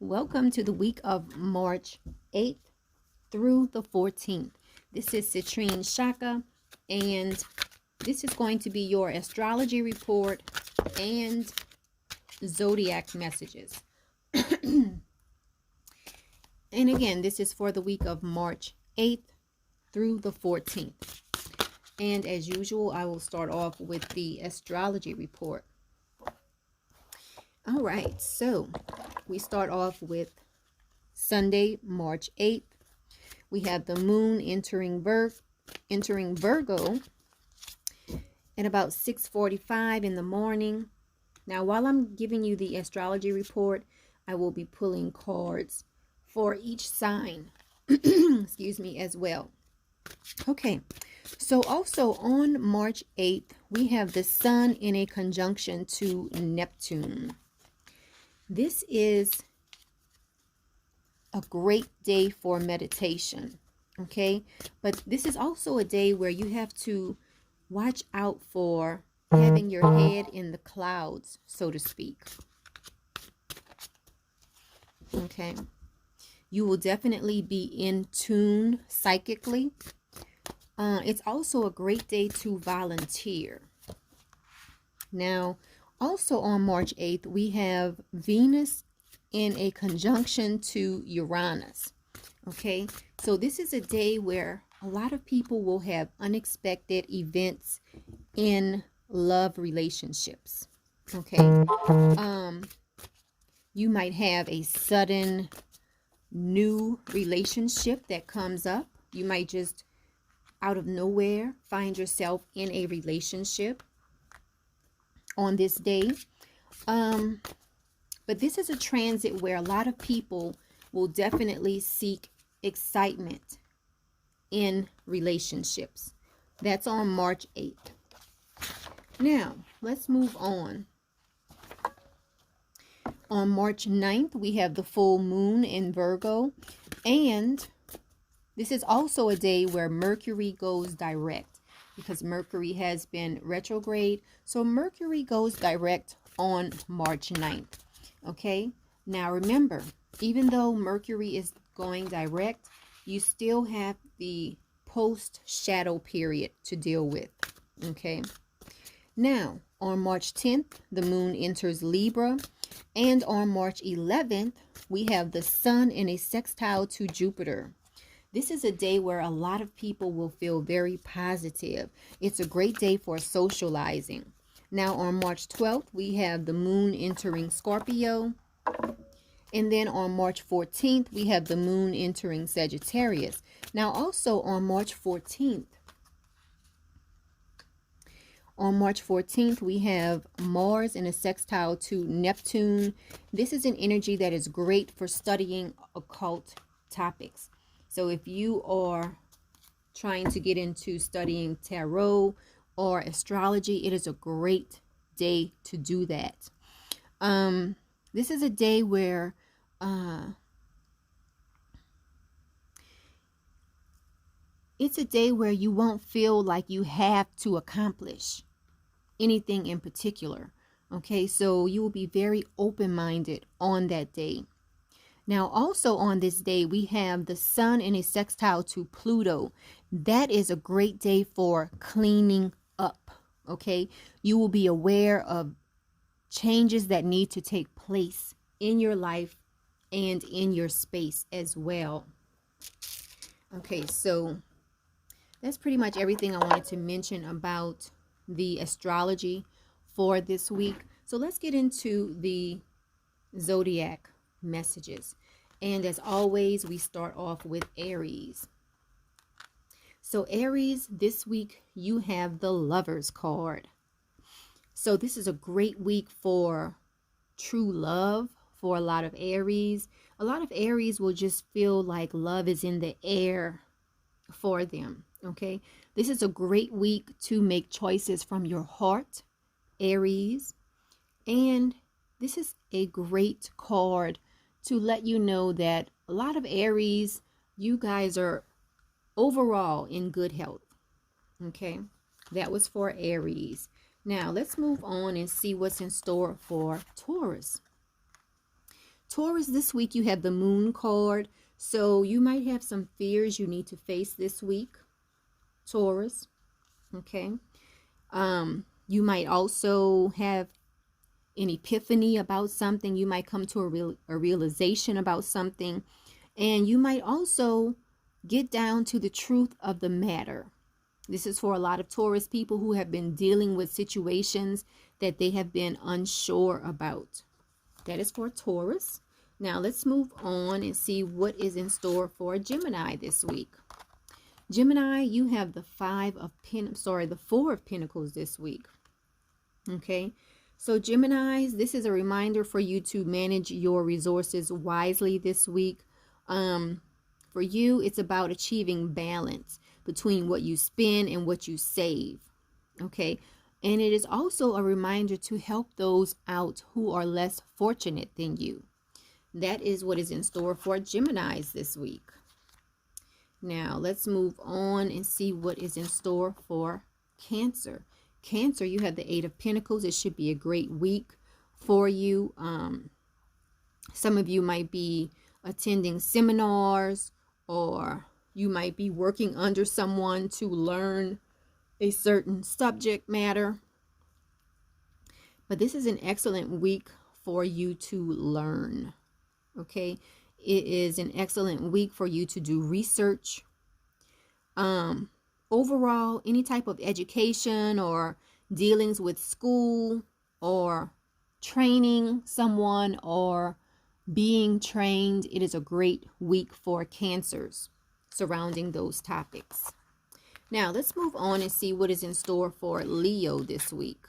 Welcome to the week of March 8th through the 14th. This is CitrineChaka, and this is going to be your astrology report and zodiac messages. And again, this is for the week of March 8th through the 14th. And as usual, I will start off with the astrology report. All right, so we start off with Sunday, March 8th. We have the moon entering Virgo at about 6:45 in the morning. Now, while I'm giving you the astrology report, I will be pulling cards for each sign, excuse me, as well. Okay, so also on March 8th, we have the sun in a conjunction to Neptune. This is a great day for meditation, okay? But this is also a day where you have to watch out for having your head in the clouds, so to speak. Okay. You will definitely be in tune psychically. It's also a great day to volunteer. Now, also on March 8th, we have Venus in a conjunction to Uranus. Okay, so this is a day where a lot of people will have unexpected events in love relationships. Okay, you might have a sudden new relationship that comes up. You might just out of nowhere find yourself in a relationship on this day. But this is a transit where a lot of people will definitely seek excitement in relationships. That's on March 8th. Now, let's move on. On March 9th, we have the full moon in Virgo. And this is also a day where Mercury goes direct, because Mercury has been retrograde. So Mercury goes direct on March 9th. Okay, now remember, even though Mercury is going direct, you still have the post-shadow period to deal with. Okay, now on March 10th, the moon enters Libra. And on March 11th, we have the sun in a sextile to Jupiter. This is a day where a lot of people will feel very positive. It's a great day for socializing. Now on March 12th, we have the moon entering Scorpio. And then on March 14th, we have the moon entering Sagittarius. Now also on March 14th, we have Mars in a sextile to Neptune. This is an energy that is great for studying occult topics. So if you are trying to get into studying tarot or astrology, it is a great day to do that. This is a day where it's a day where you won't feel like you have to accomplish anything in particular. Okay, so you will be very open-minded on that day. Now, also on this day, we have the sun in a sextile to Pluto. That is a great day for cleaning up, okay? You will be aware of changes that need to take place in your life and in your space as well. Okay, so that's pretty much everything I wanted to mention about the astrology for this week. So let's get into the zodiac messages. And as always, we start off with Aries. So Aries, this week you have the Lovers card. So this is a great week for true love for a lot of Aries. A lot of Aries will just feel like love is in the air for them. Okay, this is a great week to make choices from your heart, Aries. And this is a great card to let you know that a lot of Aries, you guys are overall in good health. Okay, that was for Aries. Now let's move on and see what's in store for Taurus. Taurus, this week you have the Moon card. So you might have some fears you need to face this week, Taurus. Okay. You might also have an epiphany about something. You might come to a realization about something. And you might also get down to the truth of the matter. This is for a lot of Taurus people who have been dealing with situations that they have been unsure about. That is for Taurus. Now let's move on and see what is in store for Gemini this week. Gemini, you have the the Four of Pentacles this week. Okay. So Geminis, this is a reminder for you to manage your resources wisely this week. For you, it's about achieving balance between what you spend and what you save. Okay. And it is also a reminder to help those out who are less fortunate than you. That is what is in store for Geminis this week. Now, let's move on and see what is in store for Cancer. Cancer, you have the Eight of Pentacles. It should be a great week for you. Some of you might be attending seminars, or you might be working under someone to learn a certain subject matter. But this is an excellent week for you to learn. Okay, it is an excellent week for you to do research. Overall, any type of education or dealings with school or training someone or being trained, it is a great week for Cancers surrounding those topics. Now, let's move on and see what is in store for Leo this week.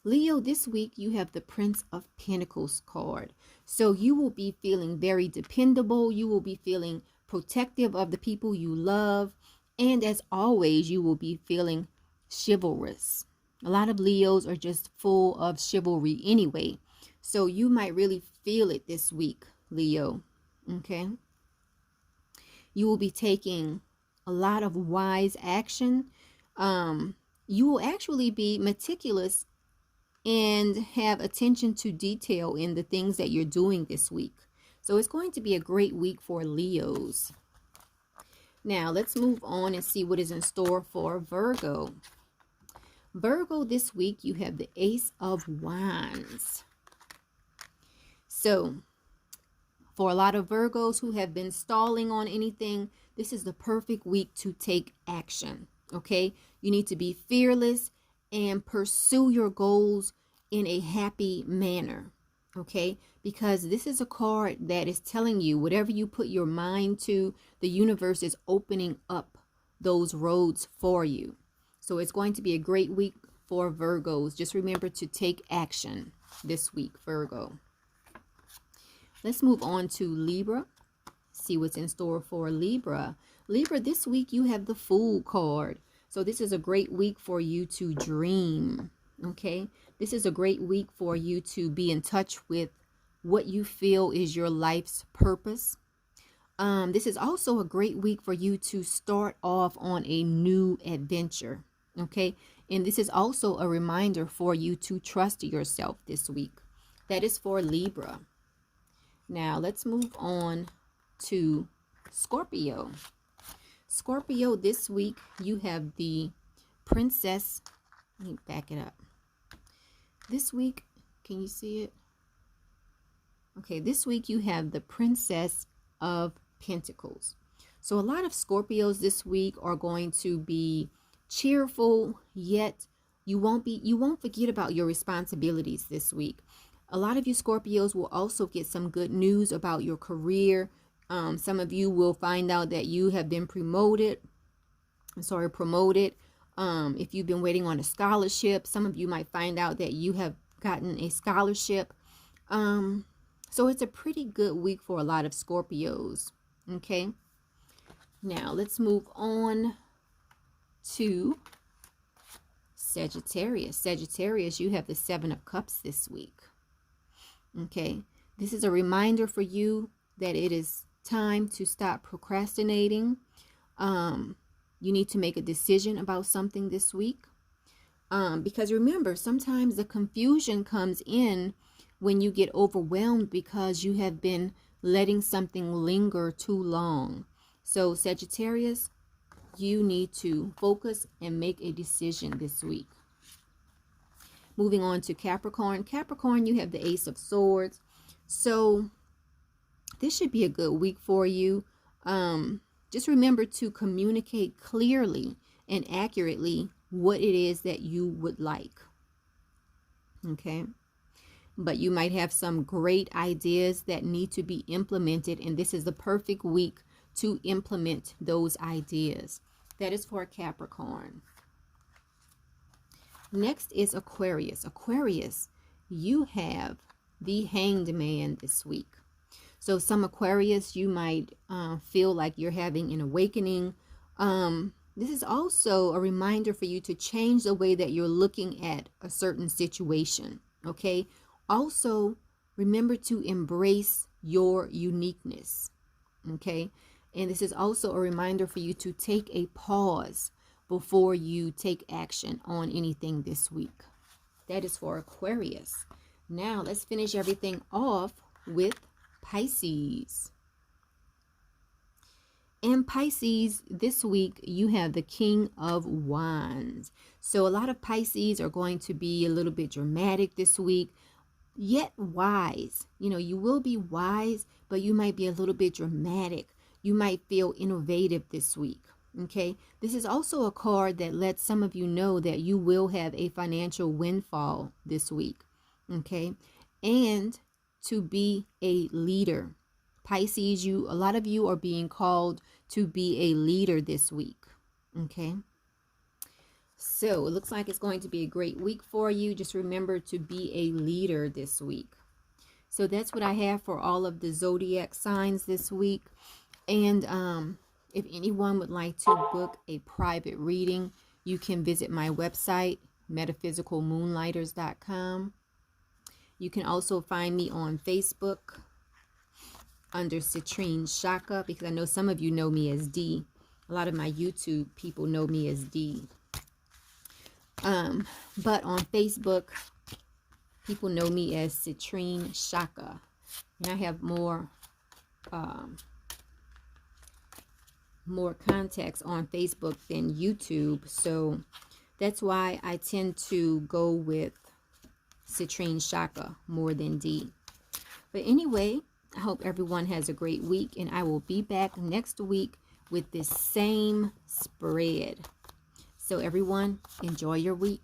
Leo, this week you have the Prince of Pentacles card. So you will be feeling very dependable. You will be feeling protective of the people you love. And as always, you will be feeling chivalrous. A lot of Leos are just full of chivalry anyway. So you might really feel it this week, Leo. Okay. You will be taking a lot of wise action. You will actually be meticulous and have attention to detail in the things that you're doing this week. So it's going to be a great week for Leos. Now let's move on and see what is in store for Virgo. Virgo, this week you have the Ace of Wands. So for a lot of Virgos who have been stalling on anything, this is the perfect week to take action. Okay, you need to be fearless and pursue your goals in a happy manner. Okay, because this is a card that is telling you whatever you put your mind to, the universe is opening up those roads for you. So it's going to be a great week for Virgos. Just remember to take action this week, Virgo. Let's move on to Libra. See what's in store for Libra. Libra, this week you have the Fool card. So this is a great week for you to dream. Okay, this is a great week for you to be in touch with what you feel is your life's purpose. This is also a great week for you to start off on a new adventure. Okay, and this is also a reminder for you to trust yourself this week. That is for Libra. Now let's move on to Scorpio. Scorpio, this week you have the Princess. Let me back it up. This week, can you see it? Okay, this week you have the Princess of Pentacles. So a lot of Scorpios this week are going to be cheerful, yet you won't forget about your responsibilities this week. A lot of you Scorpios will also get some good news about your career. Some of you will find out that you have been promoted. If you've been waiting on a scholarship, some of you might find out that you have gotten a scholarship. So it's a pretty good week for a lot of Scorpios. Okay. Now let's move on to Sagittarius. Sagittarius, you have the Seven of Cups this week. Okay. This is a reminder for you that it is time to stop procrastinating. You need to make a decision about something this week. Because remember, sometimes the confusion comes in when you get overwhelmed because you have been letting something linger too long. So Sagittarius, you need to focus and make a decision this week. Moving on to Capricorn. Capricorn, you have the Ace of Swords. So this should be a good week for you. Just remember to communicate clearly and accurately what it is that you would like. Okay. But you might have some great ideas that need to be implemented, and this is the perfect week to implement those ideas. That is for Capricorn. Next is Aquarius. Aquarius, you have the Hanged Man this week. So some Aquarius, you might feel like you're having an awakening. This is also a reminder for you to change the way that you're looking at a certain situation. Okay. Also, remember to embrace your uniqueness. Okay. And this is also a reminder for you to take a pause before you take action on anything this week. That is for Aquarius. Now, let's finish everything off with Pisces. And Pisces, this week, you have the King of Wands. So a lot of Pisces are going to be a little bit dramatic this week, yet wise. You know, you will be wise, but you might be a little bit dramatic. You might feel innovative this week. Okay. This is also a card that lets some of you know that you will have a financial windfall this week. Okay. And to be a leader. Pisces, a lot of you are being called to be a leader this week. Okay. So it looks like it's going to be a great week for you. Just remember to be a leader this week. So that's what I have for all of the zodiac signs this week. And if anyone would like to book a private reading, you can visit my website, MetaphysicalMoonlighters.com. You can also find me on Facebook under CitrineChaka, because I know some of you know me as D. A lot of my YouTube people know me as D. But on Facebook, people know me as CitrineChaka. And I have more contacts on Facebook than YouTube. So that's why I tend to go with CitrineChaka more than D. But anyway, I hope everyone has a great week, and I will be back next week with this same spread. So everyone, enjoy your week.